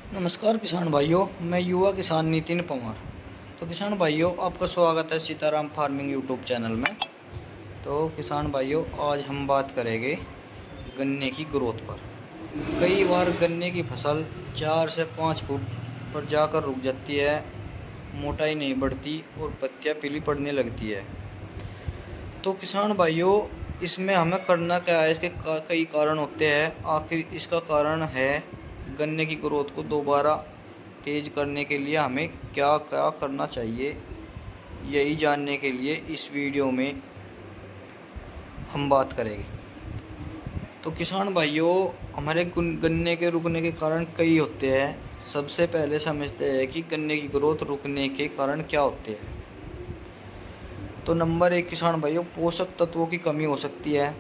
नमस्कार किसान भाइयों, मैं युवा किसान नितिन पवार। तो किसान भाइयों, आपका स्वागत है सीताराम फार्मिंग यूट्यूब चैनल में। तो किसान भाइयों, आज हम बात करेंगे गन्ने की ग्रोथ पर। कई बार गन्ने की फसल 4 से 5 फुट पर जाकर रुक जाती है, मोटाई नहीं बढ़ती और पत्तियां पीली पड़ने लगती है। तो किसान भाइयों, इसमें हमें करना क्या है? इसके कई कारण होते हैं। आखिर इसका कारण है गन्ने की ग्रोथ को दोबारा तेज करने के लिए हमें क्या क्या करना चाहिए। यही जानने के लिए इस वीडियो में हम बात करेंगे। तो किसान भाइयों, हमारे गन्ने के रुकने के कारण कई होते हैं। सबसे पहले समझते हैं कि गन्ने की ग्रोथ रुकने के कारण क्या होते हैं। तो नंबर 1 किसान भाइयों, पोषक तत्वों की कमी हो सकती है।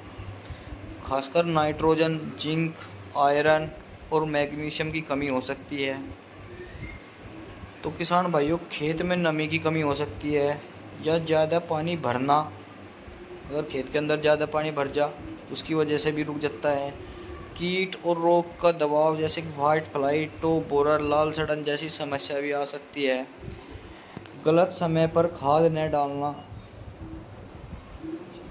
खासकर नाइट्रोजन, जिंक, आयरन और मैग्नीशियम की कमी हो सकती है। तो किसान भाइयों, खेत में नमी की कमी हो सकती है या ज़्यादा पानी भरना। अगर खेत के अंदर ज़्यादा पानी भर जा, उसकी वजह से भी रुक जाता है। कीट और रोग का दबाव, जैसे कि वाइट फ्लाई, टॉप बोरर, लाल सड़न जैसी समस्या भी आ सकती है। गलत समय पर खाद न डालना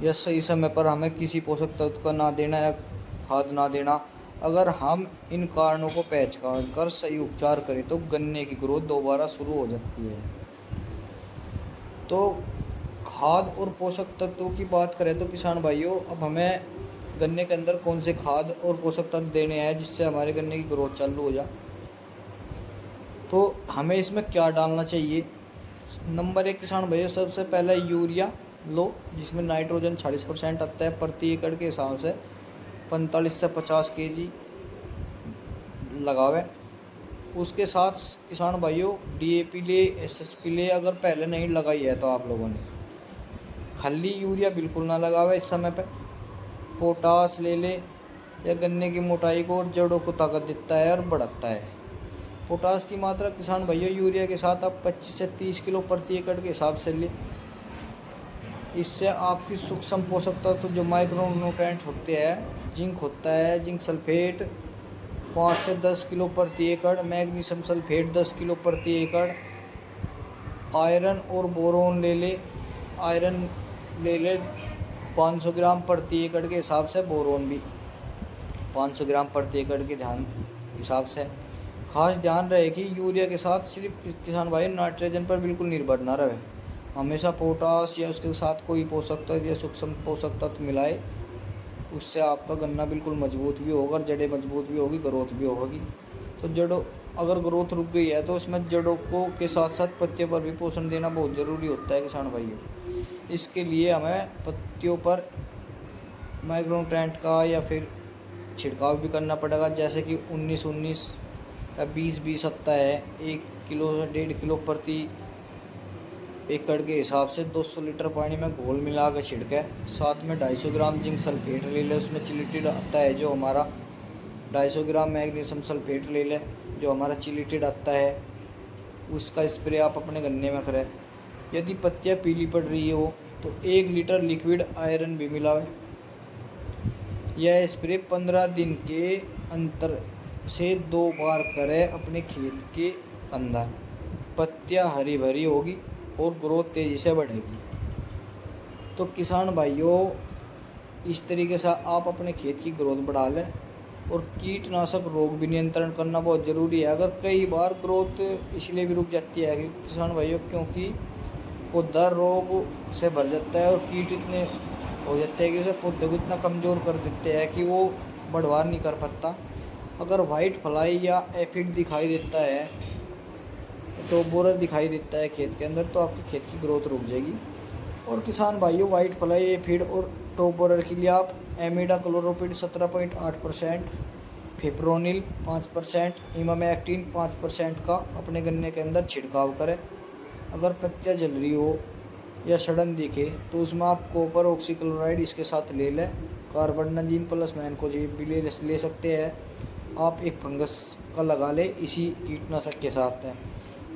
या सही समय पर हमें किसी पोषक तत्व का ना देना या खाद ना देना। अगर हम इन कारणों को पहचान कर सही उपचार करें तो गन्ने की ग्रोथ दोबारा शुरू हो जाती है। तो खाद और पोषक तत्वों की बात करें तो किसान भाइयों, अब हमें गन्ने के अंदर कौन से खाद और पोषक तत्व देने हैं जिससे हमारे गन्ने की ग्रोथ चालू हो जाए। तो हमें इसमें क्या डालना चाहिए? नंबर 1 किसान भाइयों, सबसे पहले यूरिया लो, जिसमें नाइट्रोजन 40% आता है। प्रति एकड़ के हिसाब से 45 से 50 kg लगावे। उसके साथ किसान भाइयों, DAP ले, SSP ले। अगर पहले नहीं लगाई है तो आप लोगों ने खाली यूरिया बिल्कुल ना लगावे इस समय पे। पोटास ले ले, या गन्ने की मोटाई को और जड़ों को ताकत देता है और बढ़ाता है। पोटास की मात्रा किसान भाइयों, यूरिया के साथ आप 25 से 30 किलो प्रति एकड़ के हिसाब से ले। इससे आपकी सूक्ष्म पोषक तत्व जो माइक्रो न्यूट्रेंट होते हैं, जिंक होता है, जिंक सल्फेट 5 से 10 किलो प्रति एकड़, मैग्नीशियम सल्फेट 10 किलो प्रति एकड़, आयरन और बोरोन ले ले। आयरन ले ले 500 ग्राम प्रति एकड़ के हिसाब से, बोरोन भी 500 ग्राम प्रति एकड़ के ध्यान हिसाब से। खास ध्यान रहे कि यूरिया के साथ सिर्फ किसान भाई नाइट्रोजन पर बिल्कुल निर्भर ना रहे। हमेशा पोटास या उसके साथ कोई पोषक तत्व या सूक्ष्म पोषक तत्व मिलाए। उससे आपका गन्ना बिल्कुल मजबूत भी होगा और जड़ें मजबूत भी होगी, ग्रोथ भी होगी। तो जड़ों, अगर ग्रोथ रुक गई है तो उसमें जड़ों को के साथ साथ पत्तियों पर भी पोषण देना बहुत ज़रूरी होता है किसान भाइयों। इसके लिए हमें पत्तियों पर माइक्रोन्यूट्रेंट का या फिर छिड़काव भी करना पड़ेगा, जैसे कि 19-19 या 20-20 आता है। 1 किलो से 1.5 किलो प्रति एकड़ के हिसाब से 200 लीटर पानी में घोल मिला कर छिड़के। साथ में 250 ग्राम जिंक सल्फेट ले ले, उसमें चिलिटेड आता है जो हमारा। 250 ग्राम मैग्नीशियम सल्फेट ले ले जो हमारा चिलिटेड आता है। उसका स्प्रे आप अपने गन्ने में करें। यदि पत्तियाँ पीली पड़ रही हो तो 1 लीटर लिक्विड आयरन भी मिलावे। यह स्प्रे 15 दिन के अंतर से 2 बार करें अपने खेत के अंदर। पत्तियाँ हरी भरी होगी और ग्रोथ तेज़ी से बढ़ेगी। तो किसान भाइयों, इस तरीके से आप अपने खेत की ग्रोथ बढ़ा लें। और कीटनाशक रोग भी नियंत्रण करना बहुत ज़रूरी है। अगर कई बार ग्रोथ इसलिए भी रुक जाती है कि किसान भाइयों, क्योंकि पौधा रोग से भर जाता है और कीट इतने हो जाते हैं कि उसे पौधे को इतना कमज़ोर कर देते हैं कि वो बढ़वार नहीं कर पाता। अगर वाइट फ्लाई या एफिड दिखाई देता है, टॉप बोरर दिखाई देता है खेत के अंदर, तो आपके खेत की ग्रोथ रुक जाएगी। और किसान भाइयों, वाइट फ्लाई, एफिड और टॉप बोरर के लिए आप एमिडा क्लोरोपिड 17.8%, फिप्रोनिल 5%, इमामेक्टिन 5% का अपने गन्ने के अंदर छिड़काव करें। अगर पत्तियाँ जल रही हो या सड़न दिखे तो उसमें आप कॉपर ऑक्सीक्लोराइड इसके साथ ले लें। कार्बनडाजिम प्लस मैनकोजेब भी ले सकते हैं। आप एक फंगस का लगा लें इसी कीटनाशक के साथ।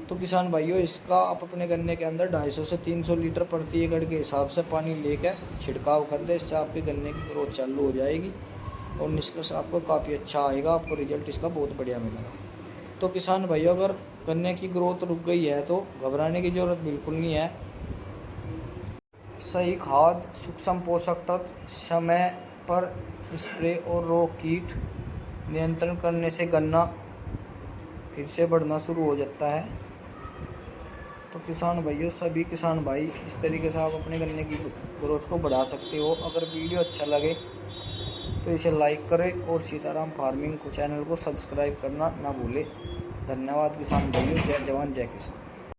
तो किसान भाइयों, इसका आप अपने गन्ने के अंदर 250 से 300 लीटर प्रति एकड़ के हिसाब से पानी लेकर छिड़काव कर दें। इससे आपके गन्ने की ग्रोथ चालू हो जाएगी और निष्कर्ष आपको काफ़ी अच्छा आएगा। आपको रिजल्ट इसका बहुत बढ़िया मिलेगा। तो किसान भाइयों, अगर गन्ने की ग्रोथ रुक गई है तो घबराने की ज़रूरत बिल्कुल नहीं है। सही खाद, सूक्ष्म पोषक तत्व, समय पर स्प्रे और रोग कीट नियंत्रण करने से गन्ना फिर से बढ़ना शुरू हो जाता है। तो किसान भाइयों, सभी किसान भाई इस तरीके से आप अपने गन्ने की ग्रोथ को बढ़ा सकते हो। अगर वीडियो अच्छा लगे तो इसे लाइक करें और सीताराम फार्मिंग को चैनल को सब्सक्राइब करना ना भूलें। धन्यवाद किसान भाइयों। जय जवान जय किसान।